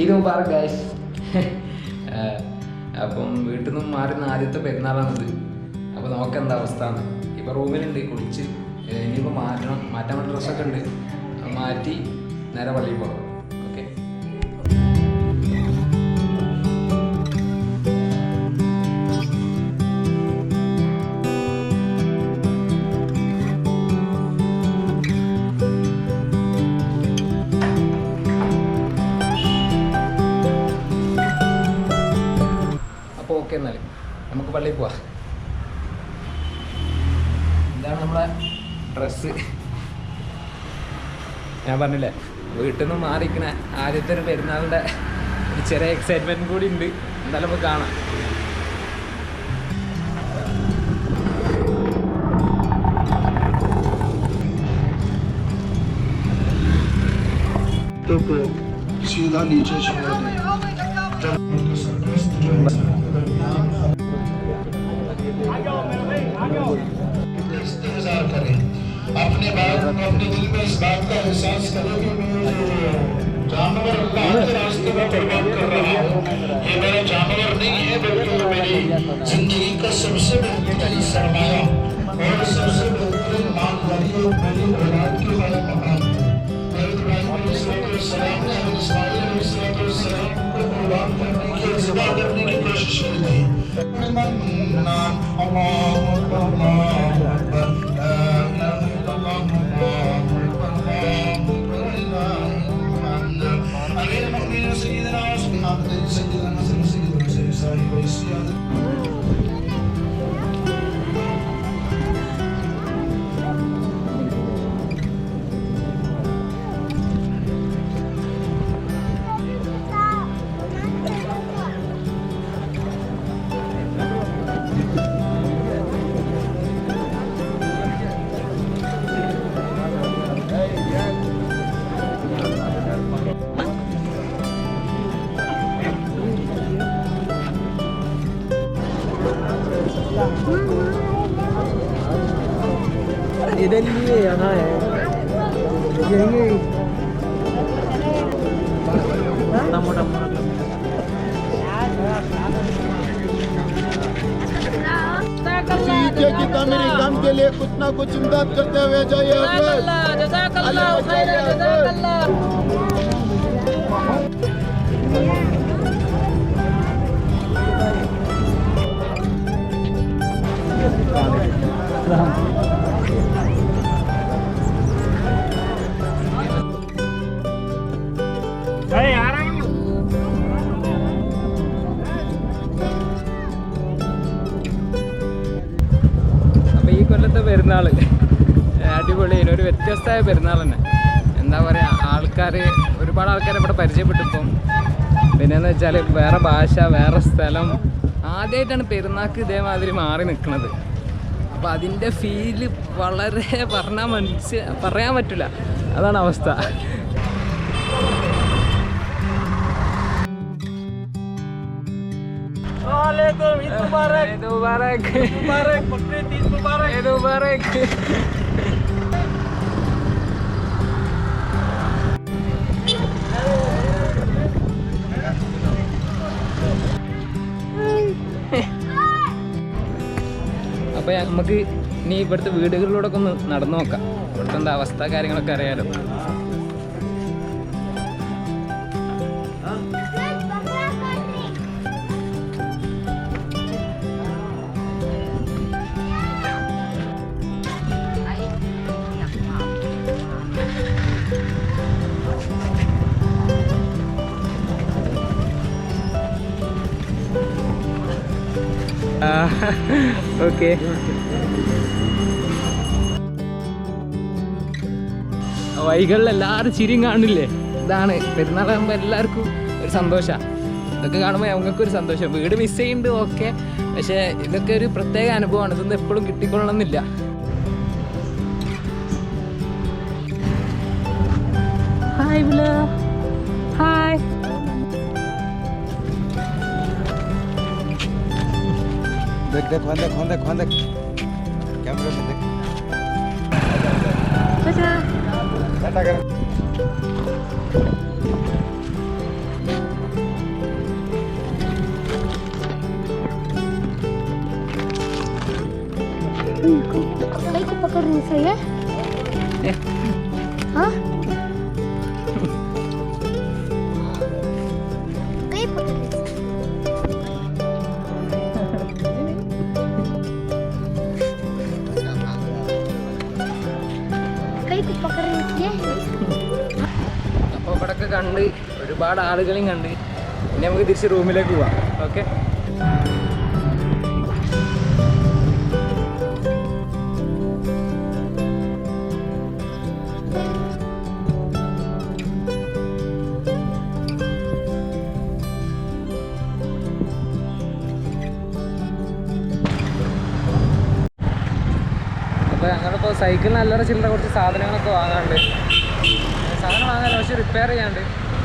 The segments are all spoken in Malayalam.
ഈദ് മുബാറക് ഗൈസ്. അപ്പം വീട്ടിൽ നിന്നും മാറുന്ന ആദ്യത്തെ പെരുന്നാളാണിത്. അപ്പോൾ നമുക്കെന്താ അവസ്ഥ ആണ്. ഇപ്പോൾ റൂമിലുണ്ട്, കുളിച്ച് ഇനിയിപ്പോൾ മാറ്റാൻ വേണ്ട ഡ്രസ്സൊക്കെ ഉണ്ട്. മാറ്റി നേരെ പള്ളിയിൽ പോകാം. ഓക്കെ. അപ്പോൾ ഓക്കെ, എന്നാൽ നമുക്ക് പള്ളിയിൽ പോവാം. ഇതാണ് നമ്മളെ ഡ്രസ്സ്. ഞാൻ പറഞ്ഞില്ലേ, വീട്ടിൽ നിന്ന് മാറിയിരിക്കണ ആദ്യത്തെ ഒരു പെരുന്നാളിൻ്റെ ഒരു ചെറിയ എക്സൈറ്റ്മെൻറ്റ് കൂടി ഉണ്ട്. എന്തായാലും നമുക്ക് കാണാം. सीधा नीचे छोड़ इंतजार करें अपने दिल में इस बात का एहसास करें कि मैं जानवर अल्लाह के रास्ते में कुर्बान कर रहा हूँ। ये मेरा जानवर नहीं है, बल्कि मेरी जिंदगी का सबसे बेहतरीन सरमाया और सबसे बेहतरीन मालगाड़ी और मेरी औलाद की खैर मकान है। कुर्बान करने की ज़िबा करने की कोशिश की थी। इधर लिए यहाँ है यही मोटा कितना मेरे काम के लिए कुछ ना कुछ इमदाद करते हुए जाइए। അപ്പോൾ ഈ കൊല്ലത്തെ പെരുന്നാൾ അടിപൊളിയാണ്. ഒരു വ്യത്യസ്തമായ പെരുന്നാൾ തന്നെ. എന്താ പറയുക, ഒരുപാട് ആൾക്കാർ ഇവിടെ പരിചയപ്പെട്ടിപ്പം. പിന്നെയെന്ന് വെച്ചാൽ വേറെ ഭാഷ, വേറെ സ്ഥലം. ആദ്യമായിട്ടാണ് പെരുന്നാൾക്ക് ഇതേമാതിരി മാറി നിൽക്കുന്നത്. അപ്പോൾ അതിൻ്റെ ഫീല് വളരെ പറയാൻ പറ്റില്ല. അതാണ് അവസ്ഥ. അപ്പോൾ നമുക്ക് ഇനി ഇവിടുത്തെ വീടുകളിലൂടെ ഒന്ന് നടന്നു നോക്കാം. ഇവിടുത്തെ എന്താ അവസ്ഥ, കാര്യങ്ങളൊക്കെ അറിയാലോ. ഓക്കെ, വൈകളിൽ എല്ലാവരും ചിരിയും കാണില്ലേ. ഇതാണ് പെരുന്നാളാകുമ്പോൾ എല്ലാവർക്കും ഒരു സന്തോഷമാണ്. ഇതൊക്കെ കാണുമ്പോൾ ഞങ്ങൾക്കൊരു സന്തോഷം. വീട് മിസ് ചെയ്യുന്നുണ്ട്, ഓക്കെ, പക്ഷേ ഇതൊക്കെ ഒരു പ്രത്യേക അനുഭവമാണ്. ഇതൊന്നും എപ്പോഴും കിട്ടിക്കൊള്ളണമെന്നില്ല. Hi ബില, hi. देख देख वहाँ देख वहाँ देख वहाँ देख कैमरे में देख। टाटा कर। कई को पकड़ने से है हाँ कई पकड़ने से कई को पकड़ने से അപ്പോൾ ഇവിടെയൊക്കെ കണ്ട് ഒരുപാട് ആളുകളെയും കണ്ട് ഇനി നമുക്ക് തിരിച്ച് റൂമിലേക്ക് പോവാം. ഓക്കെ, അപ്പോൾ ഞങ്ങളിപ്പോൾ സൈക്കിളിന് അല്ലറ ചില്ലറ കുറച്ച് സാധനങ്ങളൊക്കെ വാങ്ങാനുണ്ട്. സാധനം വാങ്ങാനല്ല, പക്ഷെ റിപ്പയർ ചെയ്യാണ്ട്,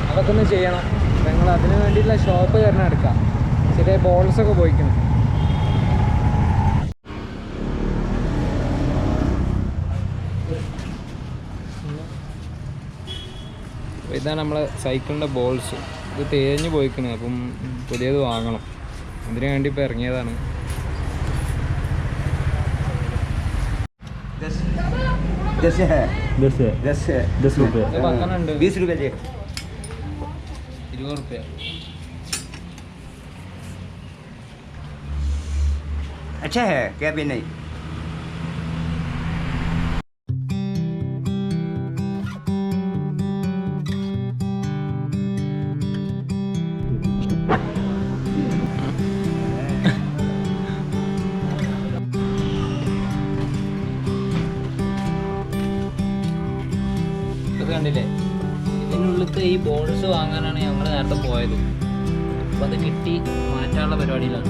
അതൊക്കെ ഒന്ന് ചെയ്യണം. അപ്പോൾ ഞങ്ങൾ അതിന് വേണ്ടിയിട്ടുള്ള ഷോപ്പ് കാരണം എടുക്കാം. ചെറിയ ബോൾസൊക്കെ പോയിക്കണം. അപ്പോൾ ഇതാണ് നമ്മളെ സൈക്കിളിൻ്റെ ബോൾസ്. ഇത് തേഞ്ഞ് പോയിക്കണ്, അപ്പം പുതിയത് വാങ്ങണം. അതിന് വേണ്ടി ഇപ്പോൾ ഇറങ്ങിയതാണ്. 10 है 10 है 10 है 10 रुपये ഇത് പക്കനുണ്ട് 20 रुपए दे 20 റുപ്യ. अच्छा है क्या भी नहीं ഇത് കണ്ടില്ലേ, ഇതിനുള്ളിലത്തെ ഈ ബോൾസ് വാങ്ങാനാണ് ഞങ്ങൾ നേരത്തെ പോയത്. അപ്പോൾ അത് കിട്ടി, മാറ്റാനുള്ള പരിപാടിയിലാണ്.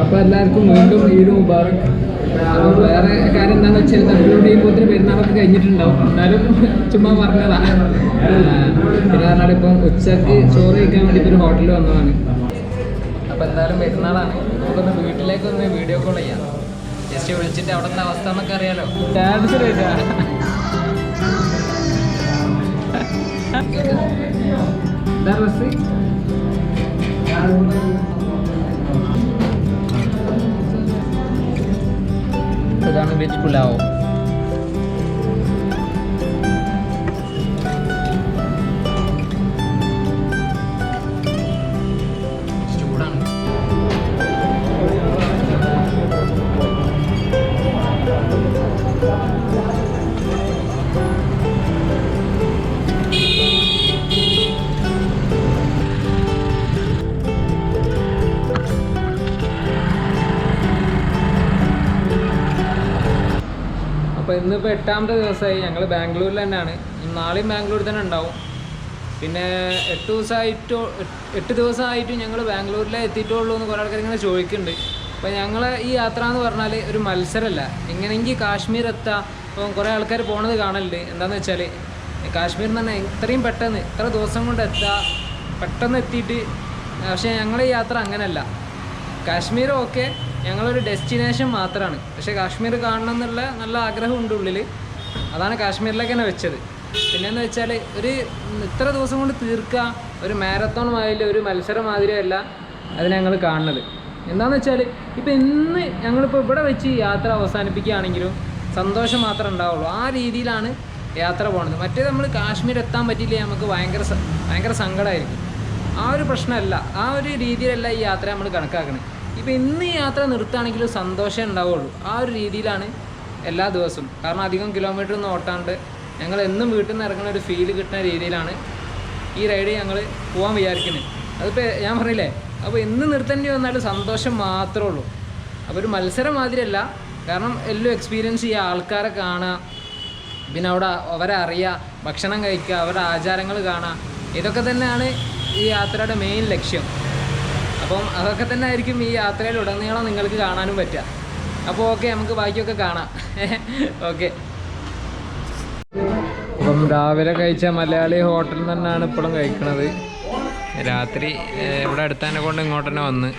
അപ്പോൾ എല്ലാവർക്കും വീണ്ടും ഈദ് മുബാറക്. അപ്പോൾ വേറെ കാര്യം എന്താണെന്ന് വെച്ചാൽ അപ്ലോഡ് ചെയ്യുമ്പോൾ പെരുന്നാളൊക്കെ കഴിഞ്ഞിട്ടുണ്ടാവും, എന്നാലും ചുമ്മാ പറഞ്ഞതാണ്. പിന്നെ പറഞ്ഞാൽ ഇപ്പം ഉച്ചക്ക് ചോറ് കഴിക്കാൻ വേണ്ടി ഒരു ഹോട്ടലിൽ വന്നതാണ്. അപ്പോൾ എന്തായാലും പെരുന്നാളാണ്, നമുക്കൊന്ന് വീട്ടിലേക്കൊന്ന് വീഡിയോ കോൾ ചെയ്യാം. ജസ്റ്റ് വിളിച്ചിട്ട് അവിടുത്തെ അവസ്ഥ എന്നൊക്കെ അറിയാലോ. ഡാൻസ് കഴിച്ചാ എന്താ ഡ്രസ് ഇതാണ് വെജ് പുലാവ്. ചൂടാണ്. അപ്പോൾ ഇന്നിപ്പോൾ 8ാമത്തെ ദിവസമായി. ഞങ്ങൾ ബാംഗ്ലൂരിൽ തന്നെയാണ്. നാളെയും ബാംഗ്ലൂരിൽ തന്നെ ഉണ്ടാവും. പിന്നെ 8 ദിവസമായിട്ട് ഞങ്ങൾ ബാംഗ്ലൂരിലേ എത്തിയിട്ടുള്ളൂ എന്ന് കുറേ ആൾക്കാർ ഇങ്ങനെ ചോദിക്കുന്നുണ്ട്. അപ്പോൾ ഞങ്ങൾ ഈ യാത്ര എന്ന് പറഞ്ഞാൽ ഒരു മത്സരമല്ല, എങ്ങനെയെങ്കിൽ കാശ്മീർ എത്താം. അപ്പം കുറേ ആൾക്കാർ പോണത് കാണലുണ്ട്. എന്താണെന്ന് വെച്ചാൽ കാശ്മീരിൽ തന്നെ ഇത്രയും പെട്ടെന്ന് ഇത്ര ദിവസം കൊണ്ട് എത്താം, പെട്ടെന്ന് എത്തിയിട്ട്. പക്ഷേ ഞങ്ങളുടെ ഈ യാത്ര അങ്ങനെയല്ല. കാശ്മീർ ഓക്കെ, ഞങ്ങളൊരു ഡെസ്റ്റിനേഷൻ മാത്രമാണ്. പക്ഷേ കാശ്മീർ കാണണം എന്നുള്ള നല്ല ആഗ്രഹമുണ്ട് ഉള്ളിൽ. അതാണ് കാശ്മീരിലേക്ക് തന്നെ വെച്ചത്. പിന്നെയെന്ന് വെച്ചാൽ ഒരു ഇത്ര ദിവസം കൊണ്ട് തീർക്കുക, ഒരു മാരത്തോൺ മാതിരി ഒരു മത്സരം മാതിരിയല്ല അത് ഞങ്ങൾ കാണുന്നത്. എന്താണെന്ന് വെച്ചാൽ ഇപ്പോൾ ഇന്ന് ഞങ്ങളിപ്പോൾ ഇവിടെ വെച്ച് യാത്ര അവസാനിപ്പിക്കുകയാണെങ്കിലും സന്തോഷം മാത്രമേ ഉണ്ടാവുള്ളൂ. ആ രീതിയിലാണ് യാത്ര പോകുന്നത്. മറ്റേത് നമ്മൾ കാശ്മീർ എത്താൻ പറ്റിയില്ലേ നമുക്ക് ഭയങ്കര സങ്കടമായിരിക്കും. ആ ഒരു പ്രശ്നമല്ല, ആ ഒരു രീതിയിലല്ല ഈ യാത്ര നമ്മൾ കണക്കാക്കുന്നത്. ഇപ്പോൾ ഇന്ന് ഈ യാത്ര നിർത്തുകയാണെങ്കിലും സന്തോഷം ഉണ്ടാവുള്ളൂ. ആ ഒരു രീതിയിലാണ് എല്ലാ ദിവസവും. കാരണം അധികം കിലോമീറ്റർ ഒന്നും ഓട്ടാണ്ട് ഞങ്ങൾ എന്നും വീട്ടിൽ നിന്ന് ഇറങ്ങുന്ന ഒരു ഫീല് കിട്ടുന്ന രീതിയിലാണ് ഈ റൈഡ് ഞങ്ങൾ പോകാൻ വിചാരിക്കുന്നത്. അതിപ്പോൾ ഞാൻ പറഞ്ഞില്ലേ, അപ്പോൾ ഇന്ന് നിർത്തേണ്ടി വന്നാലും സന്തോഷം മാത്രമേ ഉള്ളൂ. അപ്പോൾ ഒരു മത്സരം മാതിരിയല്ല. കാരണം എല്ലാം എക്സ്പീരിയൻസ് ചെയ്യുക, ആൾക്കാരെ കാണുക, പിന്നെ അവിടെ അവരെ അറിയുക, ഭക്ഷണം കഴിക്കുക, അവരുടെ ആചാരങ്ങൾ കാണുക. ഇതൊക്കെ തന്നെയാണ് ഈ യാത്രയുടെ മെയിൻ ലക്ഷ്യം. അപ്പം അതൊക്കെ തന്നെ ആയിരിക്കും ഈ യാത്രയിലുടനീളം നിങ്ങൾക്ക് കാണാനും പറ്റുക. അപ്പോൾ ഓക്കെ, നമുക്ക് ബാക്കിയൊക്കെ കാണാം. ഓക്കെ. അപ്പം രാവിലെ കഴിച്ച മലയാളി ഹോട്ടലിൽ തന്നെയാണ് ഇപ്പോഴും കഴിക്കുന്നത്. രാത്രി ഇവിടെ അടുത്തതിനെ കൊണ്ട് ഇങ്ങോട്ട് തന്നെ വന്ന്